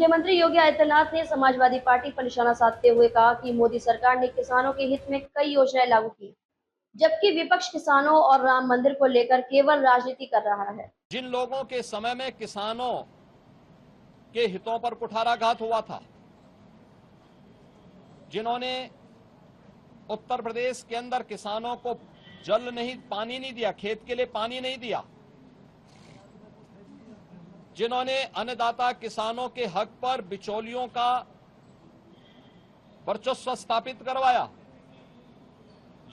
मुख्यमंत्री योगी आदित्यनाथ ने समाजवादी पार्टी पर निशाना साधते हुए कहा कि मोदी सरकार ने किसानों के हित में कई योजनाएं लागू की, जबकि विपक्ष किसानों और राम मंदिर को लेकर केवल राजनीति कर रहा है। जिन लोगों के समय में किसानों के हितों पर कुठाराघात हुआ था, जिन्होंने उत्तर प्रदेश के अंदर किसानों को पानी नहीं दिया, खेत के लिए पानी नहीं दिया, जिन्होंने अन्नदाता किसानों के हक पर बिचौलियों का वर्चस्व स्थापित करवाया,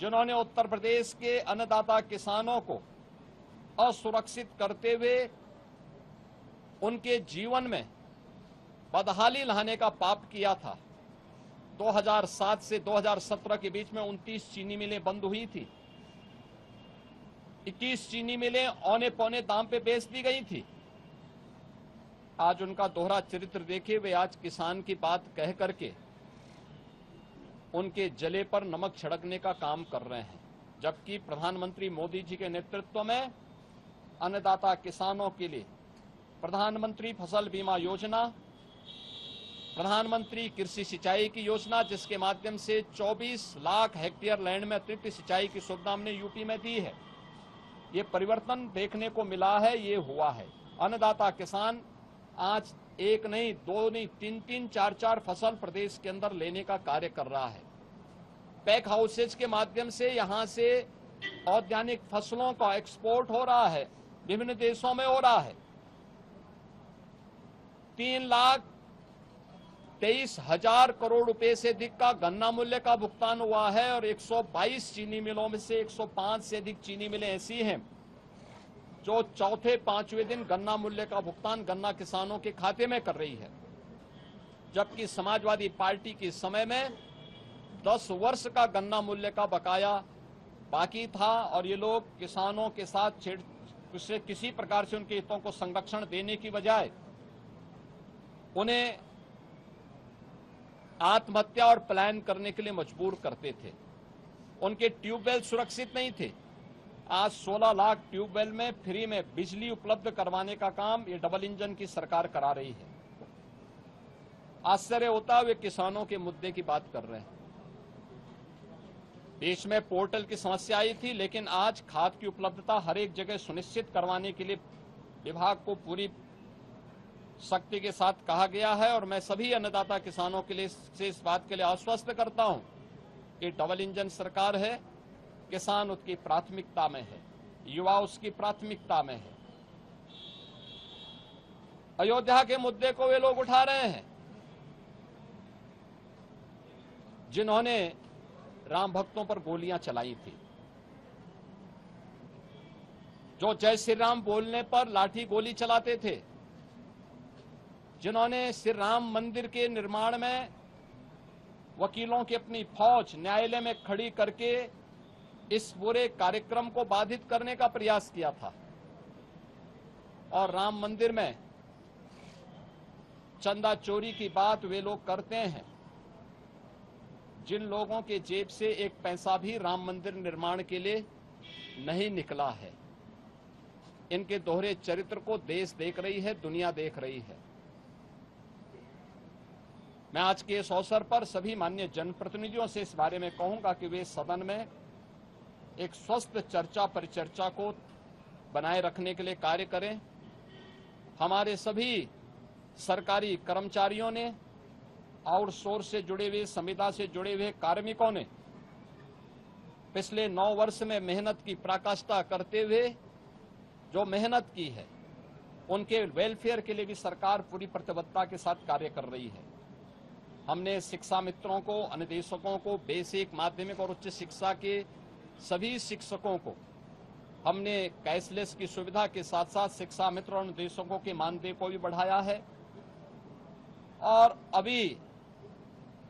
जिन्होंने उत्तर प्रदेश के अन्नदाता किसानों को असुरक्षित करते हुए उनके जीवन में बदहाली लाने का पाप किया था। 2007 से 2017 के बीच में 29 चीनी मिलें बंद हुई थी, 21 चीनी मिलें औने पौने दाम पे बेच दी गई थी। आज उनका दोहरा चरित्र देखिए, वे आज किसान की बात कह करके उनके जले पर नमक छिड़कने का काम कर रहे हैं, जबकि प्रधानमंत्री मोदी जी के नेतृत्व में अन्नदाता किसानों के लिए प्रधानमंत्री फसल बीमा योजना, प्रधानमंत्री कृषि सिंचाई की योजना, जिसके माध्यम से 24 लाख हेक्टेयर लैंड में अतिरिक्त सिंचाई की सुविधा हमने यूपी में दी है। ये परिवर्तन देखने को मिला है, ये हुआ है। अन्नदाता किसान आज एक नहीं, दो नहीं, तीन, चार फसल प्रदेश के अंदर लेने का कार्य कर रहा है। पैक हाउसेज के माध्यम से यहां से औद्यानिक फसलों का एक्सपोर्ट हो रहा है, विभिन्न देशों में हो रहा है। 3,23,000 करोड़ रुपए से अधिक का गन्ना मूल्य का भुगतान हुआ है और 122 चीनी मिलों में से 105 से अधिक चीनी मिलें ऐसी हैं जो चौथे पांचवें दिन गन्ना मूल्य का भुगतान गन्ना किसानों के खाते में कर रही है, जबकि समाजवादी पार्टी के समय में 10 वर्ष का गन्ना मूल्य का बकाया बाकी था और ये लोग किसानों के साथ किसी प्रकार से उनके हितों को संरक्षण देने की बजाय उन्हें आत्महत्या और पलायन करने के लिए मजबूर करते थे। उनके ट्यूबवेल सुरक्षित नहीं थे। आज 16 लाख ट्यूबवेल में फ्री में बिजली उपलब्ध करवाने का काम ये डबल इंजन की सरकार करा रही है। आश्चर्य होता है, वे किसानों के मुद्दे की बात कर रहे हैं। देश में पोर्टल की समस्या आई थी, लेकिन आज खाद की उपलब्धता हर एक जगह सुनिश्चित करवाने के लिए विभाग को पूरी शक्ति के साथ कहा गया है और मैं सभी अन्नदाता किसानों के लिए इस बात के लिए आश्वस्त करता हूं कि डबल इंजन सरकार है, किसान उसकी प्राथमिकता में है, युवा उसकी प्राथमिकता में है। अयोध्या के मुद्दे को वे लोग उठा रहे हैं जिन्होंने राम भक्तों पर गोलियां चलाई थी, जो जय श्री राम बोलने पर लाठी गोली चलाते थे, जिन्होंने श्री राम मंदिर के निर्माण में वकीलों की अपनी फौज न्यायालय में खड़ी करके इस पूरे कार्यक्रम को बाधित करने का प्रयास किया था। और राम मंदिर में चंदा चोरी की बात वे लोग करते हैं जिन लोगों के जेब से एक पैसा भी राम मंदिर निर्माण के लिए नहीं निकला है। इनके दोहरे चरित्र को देश देख रही है, दुनिया देख रही है। मैं आज के इस अवसर पर सभी माननीय जनप्रतिनिधियों से इस बारे में कहूंगा कि वे सदन में एक स्वस्थ चर्चा परिचर्चा को बनाए रखने के लिए कार्य करें। हमारे सभी सरकारी कर्मचारियों ने, आउटसोर्स से जुड़े हुए, संविदा से जुड़े हुए कार्मिकों ने पिछले 9 वर्ष में मेहनत की पराकाष्ठा करते हुए जो मेहनत की है, उनके वेलफेयर के लिए भी सरकार पूरी प्रतिबद्धता के साथ कार्य कर रही है। हमने शिक्षा मित्रों को, अनुदेशकों को, बेसिक, माध्यमिक और उच्च शिक्षा के सभी शिक्षकों को हमने कैशलेस की सुविधा के साथ साथ शिक्षा मित्र और अनुदेशकों के मानदेय को भी बढ़ाया है और अभी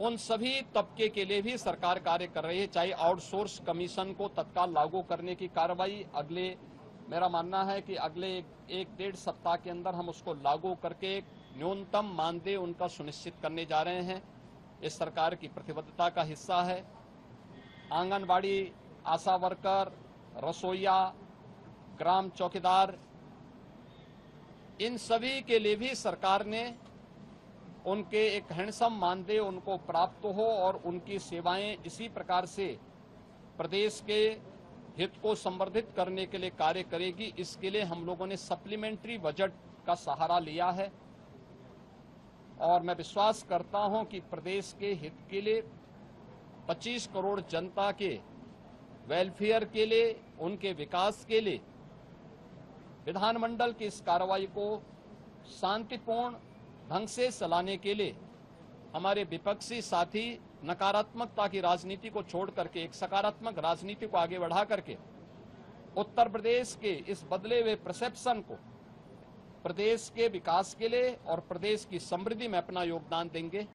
उन सभी तबके के लिए भी सरकार कार्य कर रही है। चाहे आउटसोर्स कमीशन को तत्काल लागू करने की कार्रवाई मेरा मानना है कि अगले 1-1.5 सप्ताह के अंदर हम उसको लागू करके न्यूनतम मानदेय उनका सुनिश्चित करने जा रहे हैं। इस सरकार की प्रतिबद्धता का हिस्सा है। आंगनबाड़ी, आशा वर्कर, रसोईया, ग्राम चौकीदार, इन सभी के लिए भी सरकार ने उनके एक हैंडसम मानदेय उनको प्राप्त हो और उनकी सेवाएं इसी प्रकार से प्रदेश के हित को संवर्धित करने के लिए कार्य करेगी। इसके लिए हम लोगों ने सप्लीमेंट्री बजट का सहारा लिया है और मैं विश्वास करता हूं कि प्रदेश के हित के लिए 25 करोड़ जनता के वेलफेयर के लिए, उनके विकास के लिए विधानमंडल की इस कार्रवाई को शांतिपूर्ण ढंग से चलाने के लिए हमारे विपक्षी साथी नकारात्मकता की राजनीति को छोड़ करके एक सकारात्मक राजनीति को आगे बढ़ा करके उत्तर प्रदेश के इस बदले हुए परसेप्शन को प्रदेश के विकास के लिए और प्रदेश की समृद्धि में अपना योगदान देंगे।